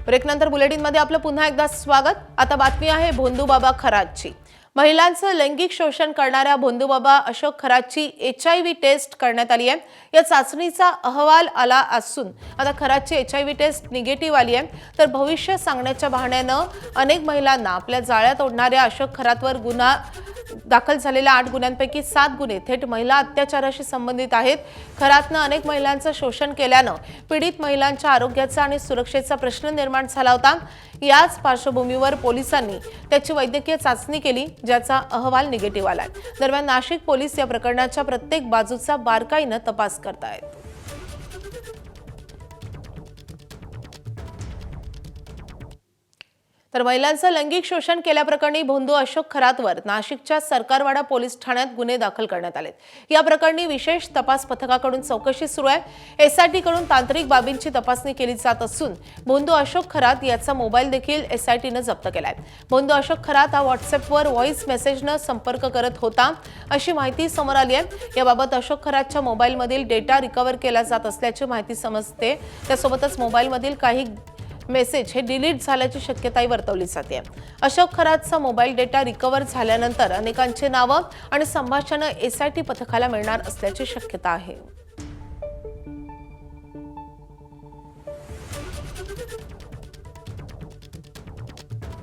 ब्रेकनंतर बुलेटिनमध्ये आपलं पुन्हा एकदा स्वागत। आता बातमी आहे भोंदूबाबा खरातची। महिलांचं लैंगिक शोषण करणाऱ्या भोंदूबाबा अशोक खरातची HIV टेस्ट करण्यात आली आहे। या चाचणीचा अहवाल आला असून आता खरातची HIV टेस्ट निगेटिव्ह आली आहे। तर भविष्य सांगण्याच्या बहाण्यानं अनेक महिलांना आपल्या जाळ्यात ओढणाऱ्या अशोक खरातवर गुन्हा दाखल झालेल्या 8 गुन्ह्यांपैकी 7 गुन्हे थेट महिला अत्याचाराशी संबंधित आहेत। खरातनं अनेक महिलांचं शोषण केल्यानं पीडित महिलांच्या आरोग्याचा आणि सुरक्षेचा प्रश्न निर्माण झाला होता। याच पार्श्वभूमीवर पोलिसांनी त्याची वैद्यकीय चाचणी केली, ज्याचा अहवाल निगेटिव्ह आलाय। दरम्यान नाशिक पोलीस या प्रकरणाच्या प्रत्येक बाजूचा बारकाईने तपास करतायत। तर महिलांचं लैंगिक शोषण केल्याप्रकरणी भोंदू अशोक खरातवर नाशिकच्या सरकारवाडा पोलीस ठाण्यात गुन्हे दाखल करण्यात आलेत। या प्रकरणी विशेष तपास पथकाकडून चौकशी सुरू आहे। SIT कडून तांत्रिक बाबींची तपासणी केली जात असून भोंदू अशोक खरात याचा मोबाईल देखील SIT ने जप्त केलाय। भोंदू अशोक खरात हा व्हॉट्सअपवर व्हॉइस मेसेजने संपर्क करत होता अशी माहिती समोर आली आहे। याबाबत अशोक खरातच्या मोबाईलमधील डेटा रिकव्हर केला जात असल्याची माहिती समजते। त्यासोबतच मोबाईलमधील काही मेसेज हे डिलीट झाल्याची शक्यताही वर्तवली जाते। अशोक खरातचा मोबाईल डेटा रिकव्हर झाल्यानंतर अनेकांची नावं आणि संभाषणं SIT पथकाला मिळणार असल्याची शक्यता आहे।